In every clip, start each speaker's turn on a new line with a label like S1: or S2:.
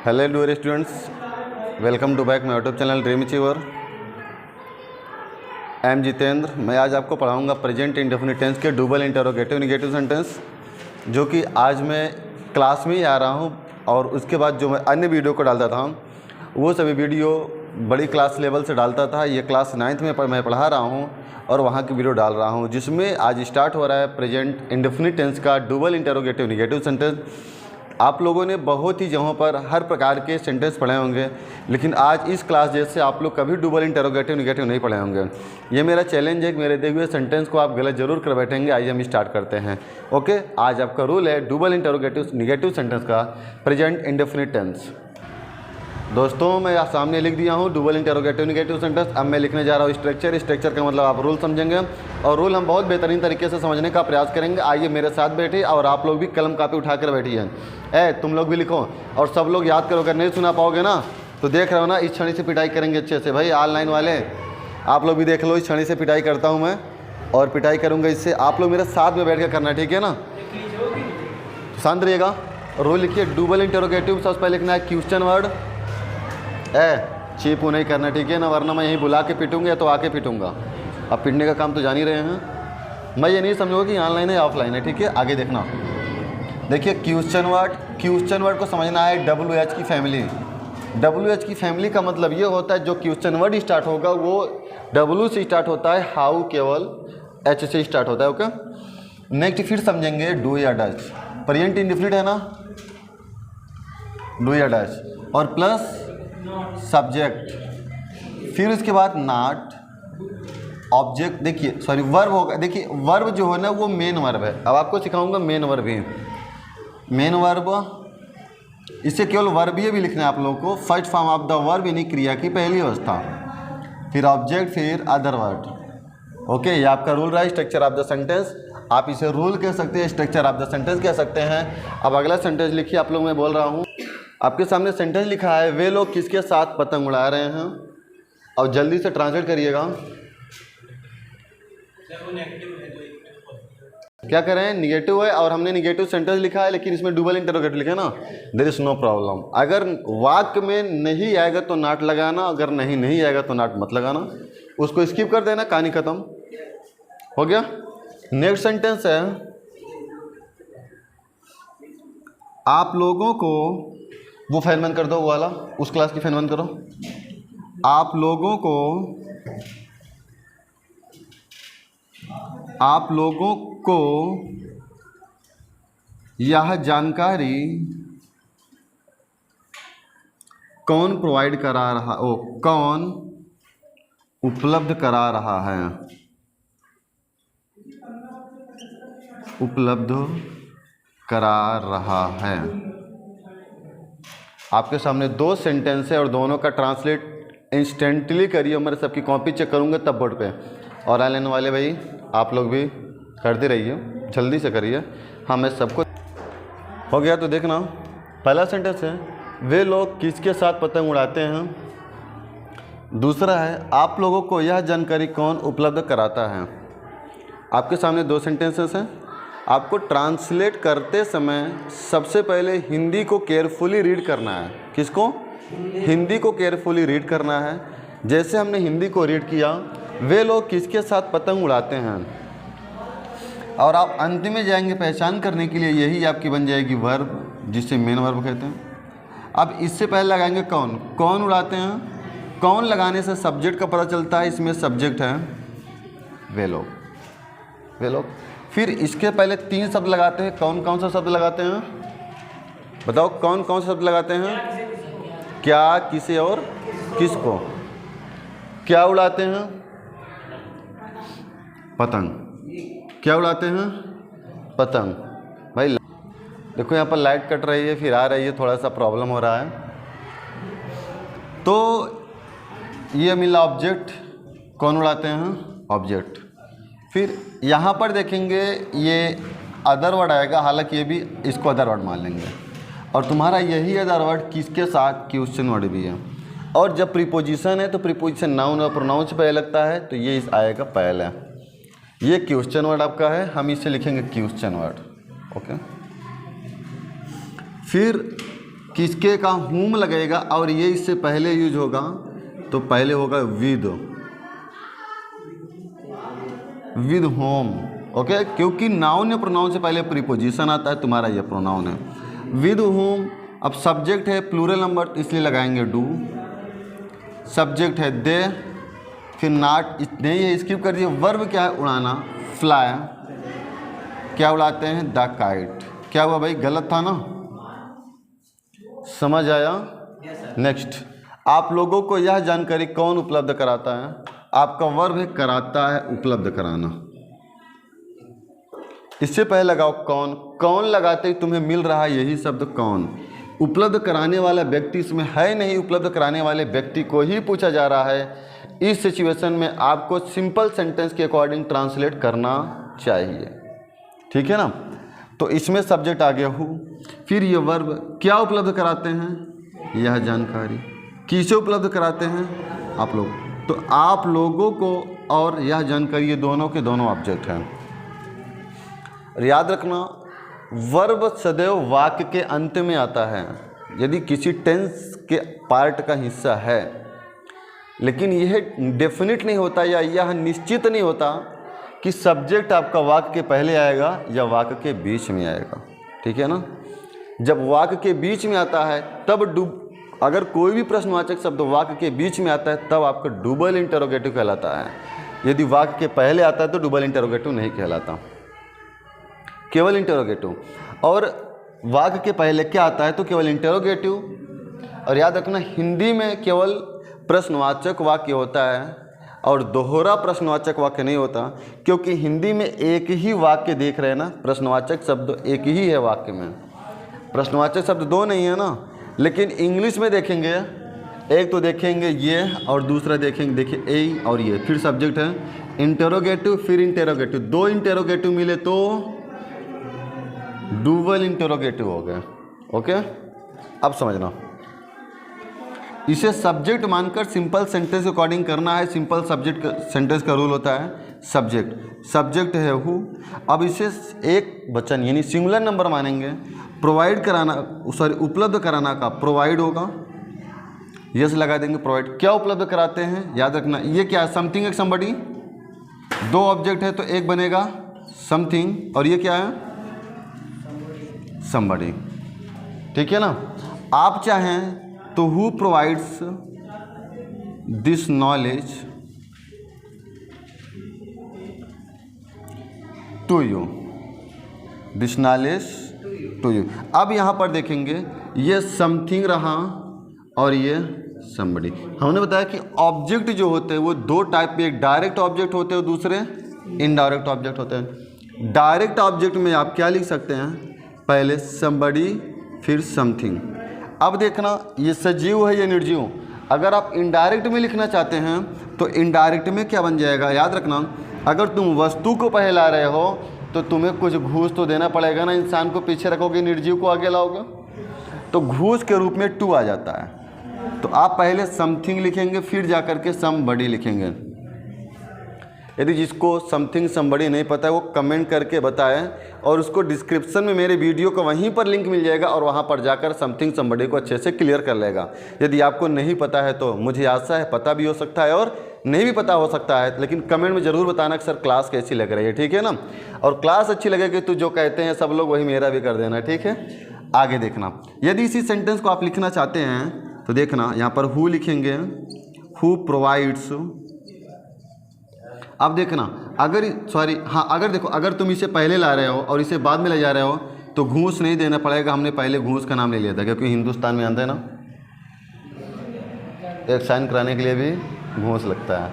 S1: Hello dear students, welcome to back my YouTube channel Dream Achiever. I am Jitendra. मैं आज आपको पढ़ाऊंगा present indefinite tense के double interrogative negative sentence, जो कि आज मैं क्लास में ही आ रहा हूं, और उसके बाद जो मैं अन्य वीडियो को डालता था वो सभी वीडियो बड़ी क्लास लेवल से डालता था। ये क्लास 9th में मैं पढ़ा रहा हूं और वहाँ की वीडियो डाल रहा हूं, जिसमें आज स्टार्ट हो रहा है प्रेजेंट इंडेफिनिट टेंस का डबल इंटरोगेटिव नेगेटिव सेंटेंस। आप लोगों ने बहुत ही जगहों पर हर प्रकार के सेंटेंस पढ़े होंगे, लेकिन आज इस क्लास जैसे आप लोग कभी डबल इंटरोगेटिव नेगेटिव नहीं पढ़े होंगे। ये मेरा चैलेंज है कि मेरे दिए हुए सेंटेंस को आप गलत जरूर कर बैठेंगे। आइए हम स्टार्ट करते हैं। ओके, आज आपका रूल है डबल इंटरोगेटिव नेगेटिव सेंटेंस का प्रेजेंट इंडेफिनिट टेंस। दोस्तों, मैं सामने लिख दिया हूँ डबल इंटरोगेटिव नेगेटिव सेंटेंस। अब मैं लिखने जा रहा हूँ स्ट्रक्चर का मतलब आप रूल समझेंगे, और रूल हम बहुत बेहतरीन तरीके से समझने का प्रयास करेंगे। आइए मेरे साथ बैठिए, और आप लोग भी कलम कापी उठा कर बैठिए। तुम लोग भी लिखो और सब लोग याद करो। अगर नहीं सुना पाओगे ना तो देख रहे हो ना, इस छड़ी से पिटाई करेंगे अच्छे से। भाई ऑनलाइन वाले आप लोग भी देख लो, इस छड़ी से पिटाई करता हूँ मैं, और पिटाई करूँगा इससे। आप लोग मेरे साथ में बैठ कर करना, ठीक है ना? शांत रहिएगा। रूल लिखिए डबल इंटरोगेटिव। सबसे पहले लिखना है क्वेश्चन वर्ड। चीपू नहीं करना, ठीक है ना? वरना मैं यहीं बुला के पीटूंगा या तो आके पीटूंगा। अब पीटने का काम तो जान ही रहे हैं। मैं ये नहीं समझूंगा कि ऑनलाइन है या ऑफलाइन है, ठीक है? आगे देखना। देखिए क्वेश्चन वर्ड को समझना है WH की फैमिली। WH की फैमिली का मतलब ये होता है जो क्वेश्चन वर्ड स्टार्ट होगा वो W से स्टार्ट होता है, हाउ केवल H से स्टार्ट होता है। ओके, नेक्स्ट फिर समझेंगे डू या डज। प्रेजेंट इंडेफिनिट है ना, डू या डज, और प्लस सब्जेक्ट। फिर उसके बाद नॉट ऑब्जेक्ट। देखिए सॉरी, वर्ब होगा। देखिए वर्ब जो है ना वो मेन वर्ब है। अब आपको सिखाऊंगा मेन वर्ब ही। मेन वर्ब, इससे केवल वर्बीय भी लिखना है आप लोगों को। First form of the verb यानी क्रिया की पहली अवस्था, फिर ऑब्जेक्ट, फिर अदर वर्ड। ओके, ये आपका रूल रहा है स्ट्रक्चर ऑफ द सेंटेंस। आप इसे रूल कह सकते हैं, स्ट्रक्चर ऑफ द सेंटेंस कह सकते हैं। अब अगला सेंटेंस लिखिए। आप लोग मैं बोल रहा हूँ, आपके सामने सेंटेंस लिखा है, वे लोग किसके साथ पतंग उड़ा रहे हैं। और जल्दी से ट्रांसलेट करिएगा। क्या करें, निगेटिव है और हमने निगेटिव सेंटेंस लिखा है, लेकिन इसमें डबल इंटरोगेटिव लिखा है ना। There is no problem. अगर वाक्य में नहीं आएगा तो नॉट लगाना, अगर नहीं आएगा तो नॉट मत लगाना, उसको स्किप कर देना। कहानी खत्म हो गया। नेक्स्ट सेंटेंस है, आप लोगों को, वो फैन बंद कर दो, वो वाला उस क्लास की फैन बंद करो। आप लोगों को यह जानकारी कौन प्रोवाइड करा रहा, कौन उपलब्ध करा रहा है। उपलब्ध करा रहा है। आपके सामने दो सेंटेंस है और दोनों का ट्रांसलेट इंस्टेंटली करिए। मेरे सबकी कॉपी चेक करूँगा तब बोर्ड पे। और ऑनलाइन वाले भाई आप लोग भी करते रहिए, जल्दी से करिए। हाँ, मैं सबको हो गया तो देखना। पहला सेंटेंस है, वे लोग किसके साथ पतंग उड़ाते हैं। दूसरा है, आप लोगों को यह जानकारी कौन उपलब्ध कराता है। आपके सामने दो सेंटेंसेस हैं। आपको ट्रांसलेट करते समय सबसे पहले हिंदी को केयरफुली रीड करना है। किसको? हिंदी को केयरफुली रीड करना है। जैसे हमने हिंदी को रीड किया, वे लोग किसके साथ पतंग उड़ाते हैं, और आप अंत में जाएंगे पहचान करने के लिए, यही आपकी बन जाएगी वर्ब, जिसे मेन वर्ब कहते हैं। अब इससे पहले लगाएंगे कौन उड़ाते हैं। कौन लगाने से सब्जेक्ट का पता चलता है। इसमें सब्जेक्ट है वे लोग। फिर इसके पहले 3 शब्द लगाते हैं। कौन कौन सा शब्द लगाते हैं बताओ? कौन कौन सा शब्द लगाते हैं? क्या, किसे और किसको। क्या उड़ाते हैं? पतंग। क्या उड़ाते हैं? पतंग। भाई देखो यहाँ पर लाइट कट रही है, फिर आ रही है, थोड़ा सा प्रॉब्लम हो रहा है। तो ये मिला ऑब्जेक्ट। कौन उड़ाते हैं? ऑब्जेक्ट। फिर यहाँ पर देखेंगे ये अदर वर्ड आएगा, हालांकि ये भी इसको अदर वर्ड मान लेंगे। और तुम्हारा यही अदर वर्ड किसके साथ? क्वेश्चन वर्ड भी है। और जब प्रीपोजिशन है तो प्रीपोजिशन नाउन और प्रोनाउन से पहले लगता है, तो ये आएगा पहले। ये क्वेश्चन वर्ड आपका है, हम इसे लिखेंगे क्वेश्चन वर्ड। ओके, फिर किसके का हुम लगेगा और ये इससे पहले यूज होगा तो पहले होगा विद होम। ओके, क्योंकि नाउन या प्रोनाउन से पहले प्रीपोजिशन आता है, तुम्हारा ये प्रोनाउन है विद होम। अब सब्जेक्ट है प्लूरल नंबर इसलिए लगाएंगे डू, सब्जेक्ट है दे, फिर नॉट नहीं है स्किप कर दिए। वर्ब क्या है उड़ाना, फ्लाई, क्या उड़ाते हैं द काइट। क्या हुआ भाई, गलत था ना, समझ आया। नेक्स्ट, आप लोगों को यह जानकारी कौन उपलब्ध कराता है, आपका वर्ब है कराता है, उपलब्ध कराना। इससे पहले लगाओ कौन, कौन लगाते ही तुम्हें मिल रहा है यही शब्द कौन। उपलब्ध कराने वाला व्यक्ति इसमें है नहीं, उपलब्ध कराने वाले व्यक्ति को ही पूछा जा रहा है। इस सिचुएशन में आपको सिंपल सेंटेंस के अकॉर्डिंग ट्रांसलेट करना चाहिए, ठीक है ना। तो इसमें सब्जेक्ट आ गया हूँ, फिर ये वर्ब क्या उपलब्ध कराते हैं, यह जानकारी किसे उपलब्ध कराते हैं, आप लोग। तो आप लोगों को और यह जानकारी ये दोनों के दोनों ऑब्जेक्ट हैं। याद रखना, वर्ब सदैव वाक्य के अंत में आता है यदि किसी टेंस के पार्ट का हिस्सा है, लेकिन यह डेफिनेट नहीं होता या यह निश्चित नहीं होता कि सब्जेक्ट आपका वाक्य के पहले आएगा या वाक्य के बीच में आएगा, ठीक है ना। जब वाक्य के बीच में आता है तब अगर कोई भी प्रश्नवाचक शब्द वाक्य के बीच में आता है तब आपका डबल इंटरोगेटिव कहलाता है। यदि वाक्य के पहले आता है तो डबल इंटरोगेटिव नहीं कहलाता, केवल इंटरोगेटिव। और वाक्य के पहले क्या आता है तो केवल इंटरोगेटिव। और याद रखना, हिंदी में केवल प्रश्नवाचक वाक्य होता है और दोहरा प्रश्नवाचक वाक्य नहीं होता, क्योंकि हिंदी में एक ही वाक्य देख रहे हैं ना, प्रश्नवाचक शब्द एक ही है वाक्य में, प्रश्नवाचक शब्द दो नहीं है ना। लेकिन इंग्लिश में देखेंगे, एक तो देखेंगे ये और दूसरा देखेंगे, देखिए ए और ये, फिर सब्जेक्ट है इंटरोगेटिव फिर इंटरोगेटिव, दो इंटरोगेटिव मिले तो डबल इंटरोगेटिव हो गया। ओके, अब समझना, इसे सब्जेक्ट मानकर सिंपल सेंटेंस अकॉर्डिंग करना है। सिंपल सब्जेक्ट सेंटेंस का रूल होता है सब्जेक्ट है हु। अब इसे एक वचन यानी सिंगुलर नंबर मानेंगे। प्रोवाइड कराना, सॉरी उपलब्ध कराना का प्रोवाइड होगा, यस लगा देंगे। प्रोवाइड क्या उपलब्ध कराते हैं, याद रखना ये क्या है, समथिंग एक समबडी, दो ऑब्जेक्ट है तो एक बनेगा समथिंग, और ये क्या है समबडी, ठीक है ना। आप चाहें तो who provides this knowledge to you, this knowledge to you. अब यहाँ पर देखेंगे ये समथिंग रहा और ये समबडी। हमने बताया कि ऑब्जेक्ट जो होते हैं वो दो टाइप के, एक डायरेक्ट ऑब्जेक्ट होते हैं, दूसरे इनडायरेक्ट ऑब्जेक्ट होते हैं। डायरेक्ट ऑब्जेक्ट में आप क्या लिख सकते हैं, पहले समबडी फिर समथिंग। अब देखना ये सजीव है या निर्जीव। अगर आप इनडायरेक्ट में लिखना चाहते हैं तो इनडायरेक्ट में क्या बन जाएगा, याद रखना, अगर तुम वस्तु को पहले ला रहे हो तो तुम्हें कुछ घूस तो देना पड़ेगा ना। इंसान को पीछे रखोगे, निर्जीव को आगे लाओगे, तो घूस के रूप में टू आ जाता है। तो आप पहले समथिंग लिखेंगे फिर जाकर के समबडी लिखेंगे। यदि जिसको समथिंग समबडी नहीं पता है वो कमेंट करके बताएं, और उसको डिस्क्रिप्शन में मेरे वीडियो का वहीं पर लिंक मिल जाएगा और वहाँ पर जाकर समथिंग समबडी को अच्छे से क्लियर कर लेगा। यदि आपको नहीं पता है तो मुझे आशा है पता भी हो सकता है और नहीं भी पता हो सकता है, लेकिन कमेंट में ज़रूर बताना कि सर क्लास कैसी लग रही है, ठीक है ना। और क्लास अच्छी लगेगी तो जो कहते हैं सब लोग वही मेरा भी कर देना, ठीक है। आगे देखना, यदि इसी सेंटेंस को आप लिखना चाहते हैं तो देखना यहाँ पर हु लिखेंगे, हु प्रोवाइड्स। अब देखना, अगर अगर देखो, अगर तुम इसे पहले ला रहे हो और इसे बाद में ले जा रहे हो तो घूस नहीं देना पड़ेगा। हमने पहले घूस का नाम ले लिया था, क्योंकि हिंदुस्तान में आते हैं ना, एक साइन कराने के लिए भी घूस लगता है।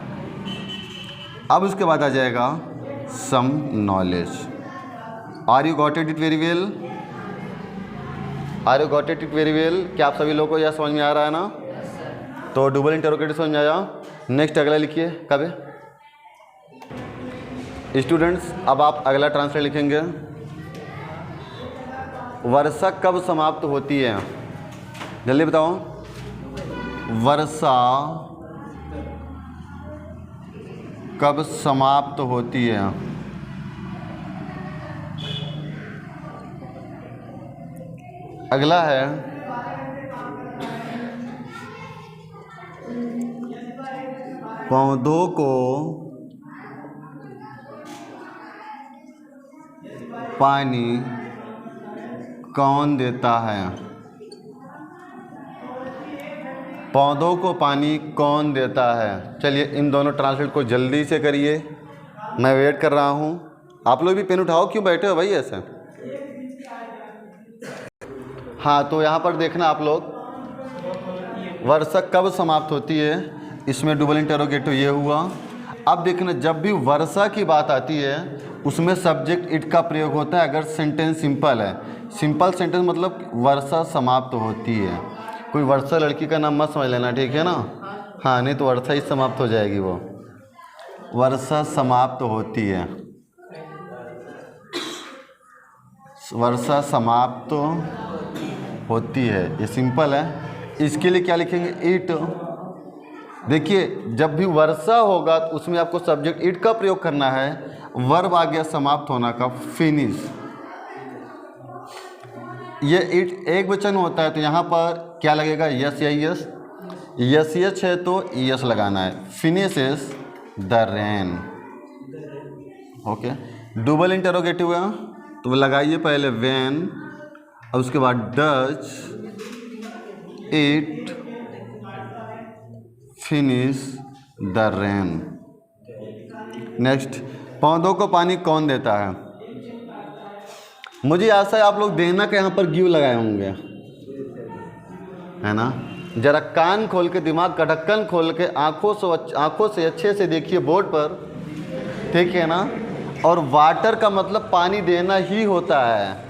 S1: अब उसके बाद आ जाएगा some knowledge. Are you got it very well, are you got it very well. क्या आप सभी लोगों को यह समझ में आ रहा है ना। तो डबल इंटरोगेटिव समझ में आया। नेक्स्ट अगला लिखिए, कब है स्टूडेंट्स। अब आप अगला ट्रांसलेट लिखेंगे, वर्षा कब समाप्त होती है, जल्दी बताओ। वर्षा कब समाप्त होती है। अगला है पौधों को पानी कौन देता है? पौधों को पानी कौन देता है? चलिए इन दोनों ट्रांसलेट को जल्दी से करिए, मैं वेट कर रहा हूँ। आप लोग भी पेन उठाओ, क्यों बैठे हो भाई ऐसे? हाँ, तो यहाँ पर देखना आप लोग, वर्षा कब समाप्त होती है, इसमें डबल इंटरोगेटिव ये हुआ। अब देखना, जब भी वर्षा की बात आती है उसमें सब्जेक्ट इट का प्रयोग होता है अगर सेंटेंस सिंपल है। सिंपल सेंटेंस मतलब वर्षा समाप्त होती है। कोई वर्षा लड़की का नाम मत समझ लेना, ठीक है ना? हाँ, नहीं तो वर्षा ही समाप्त हो जाएगी। वो वर्षा समाप्त होती है, वर्षा समाप्त होती है, ये सिंपल है। इसके लिए क्या लिखेंगे? इट। देखिए, जब भी वर्षा होगा तो उसमें आपको सब्जेक्ट इट का प्रयोग करना है। वर्ब आ गया समाप्त होना का, फिनिश। ये इट एक वचन होता है तो यहाँ पर क्या लगेगा? यस या यस। यस यस है तो यस लगाना है। Finishes the rain. Okay, double interrogative है तो लगाइए पहले व्हेन और उसके बाद does it finish the rain. Next, पौधों को पानी कौन देता है? मुझे आशा है आप लोग देना के यहाँ पर गिव लगाए होंगे, है ना? जरा कान खोल के, दिमाग का ढक्कन खोल के, आंखों से अच्छे से देखिए बोर्ड पर, ठीक है ना? और वाटर का मतलब पानी देना ही होता है।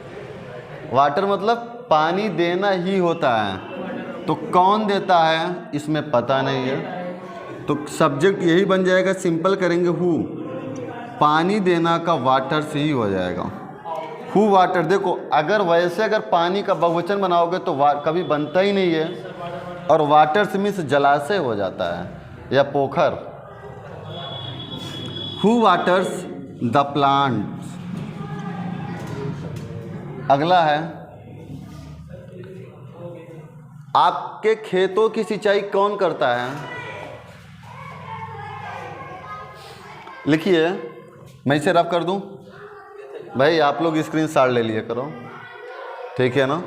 S1: वाटर मतलब पानी देना ही होता है। तो कौन देता है इसमें पता नहीं है, तो सब्जेक्ट यही बन जाएगा। सिंपल करेंगे हु, पानी देना का वाटर से ही हो जाएगा। Who water. देखो, अगर वैसे अगर पानी का बहुवचन बनाओगे तो कभी बनता ही नहीं है, और वाटर से मीन्स जलाशय हो जाता है या पोखर। Who waters the plants. अगला है, आपके खेतों की सिंचाई कौन करता है? लिखिए, मैं इसे रफ कर दूं। भाई आप लोग स्क्रीनशॉट ले लिया करो, ठीक है ना?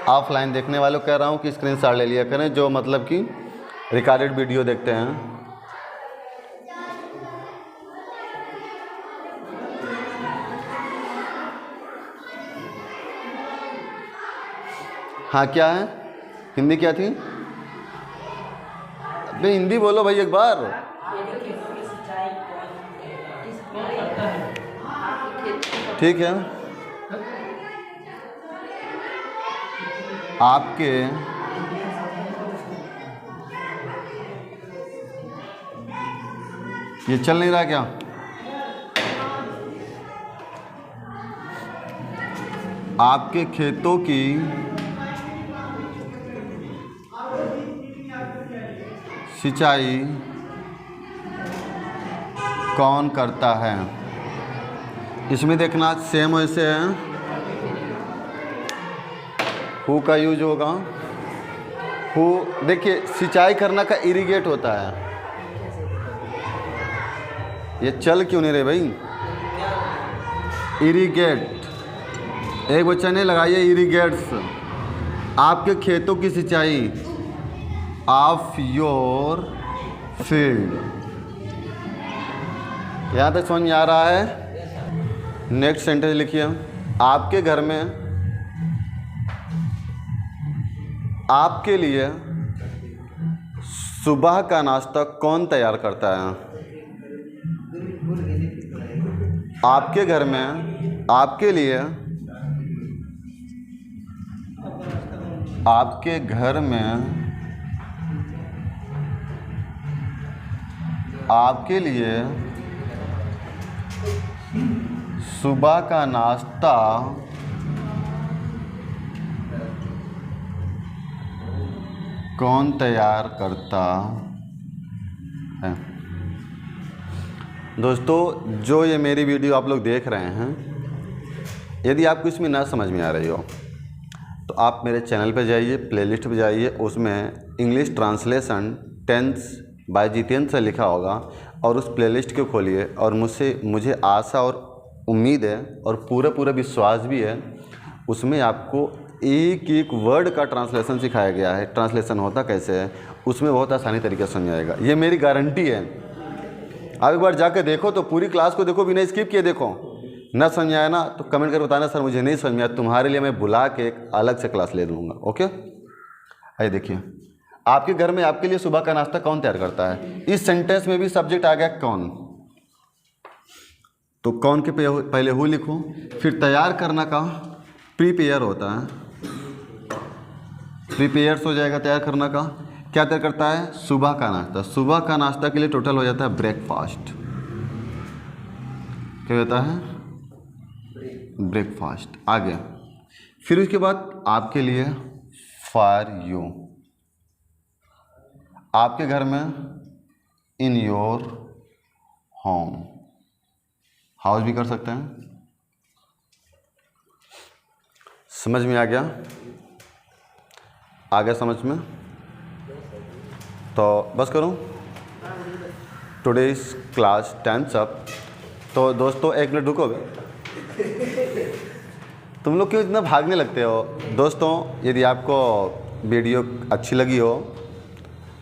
S1: ऑफलाइन देखने वालों को कह रहा हूं कि स्क्रीनशॉट ले लिया करें, जो मतलब कि रिकॉर्डेड वीडियो देखते हैं। हाँ, क्या है? हिंदी क्या थी? अबे हिंदी बोलो भाई एक बार। ठीक है, आपके ये चल नहीं रहा क्या? आपके खेतों की सिंचाई कौन करता है? इसमें देखना सेम वैसे है, हु का यूज होगा। हु, देखिए सिंचाई करना का इरिगेट होता है। ये चल क्यों नहीं रहे भाई? इरिगेट, एक वचन है, लगाइए इरिगेट्स। आपके खेतों की सिंचाई, ऑफ योर फील्ड। यहाँ तक समझ में आ रहा है? नेक्स्ट सेंटेंस लिखिए, आपके घर में आपके लिए सुबह का नाश्ता कौन तैयार करता है? आपके घर में आपके लिए, आपके घर में आपके लिए सुबह का नाश्ता कौन तैयार करता है? दोस्तों, जो ये मेरी वीडियो आप लोग देख रहे हैं, यदि आपको इसमें ना समझ में आ रही हो तो आप मेरे चैनल पे जाइए, प्लेलिस्ट पे जाइए, उसमें English translation tense by Jitendra से लिखा होगा और उस प्लेलिस्ट को खोलिए और मुझे आशा और उम्मीद है और पूरा विश्वास भी है उसमें आपको एक एक वर्ड का ट्रांसलेशन सिखाया गया है। ट्रांसलेशन होता कैसे है उसमें बहुत आसानी तरीके से समझ आएगा, ये मेरी गारंटी है। आप एक बार जाकर देखो तो पूरी क्लास को देखो, बिना स्किप किए देखो। ना समझ आया ना तो कमेंट करके बताना सर मुझे नहीं समझ में आया, तुम्हारे लिए मैं बुला के एक अलग से क्लास ले लूँगा। ओके, आइए देखिए, आपके घर में आपके लिए सुबह का नाश्ता कौन तैयार करता है? इस सेंटेंस में भी सब्जेक्ट आ गया कौन, तो कौन के पहले हु लिखूं, फिर तैयार करना का प्रीपेयर होता है, प्रीपेयर्स हो जाएगा तैयार करना का। क्या तैयार करता है? सुबह का नाश्ता। सुबह का नाश्ता के लिए टोटल हो जाता है ब्रेकफास्ट। क्या होता है? ब्रेकफास्ट। आगे फिर उसके बाद आपके लिए फॉर यू, आपके घर में इन योर होम, हाउस भी कर सकते हैं। समझ में आ गया? आ गया समझ में? तो बस करूं, टुडेज क्लास टाइम्स अप। तो दोस्तों एक मिनट रुकोगे? तुम लोग क्यों इतना भागने लगते हो? दोस्तों यदि आपको वीडियो अच्छी लगी हो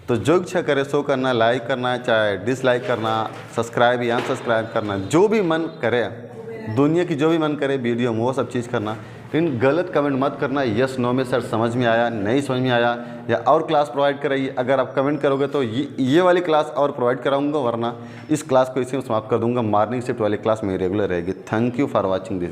S1: तो जो इच्छा करे सो करना, लाइक करना, चाहे डिसलाइक करना, सब्सक्राइब या अनसब्सक्राइब करना, जो भी मन करे, दुनिया की जो भी मन करे वीडियो में वो सब चीज़ करना। लेकिन गलत कमेंट मत करना, यस नो में सर समझ में आया, नहीं समझ में आया, या और क्लास प्रोवाइड कराइए। अगर आप कमेंट करोगे तो ये वाली क्लास और प्रोवाइड कराऊंगा, वरना इस क्लास को इसी में समाप्त कर दूंगा। मॉर्निंग शिफ्ट वाली क्लास मेरी रेगुलर रहेगी। Thank you for watching this.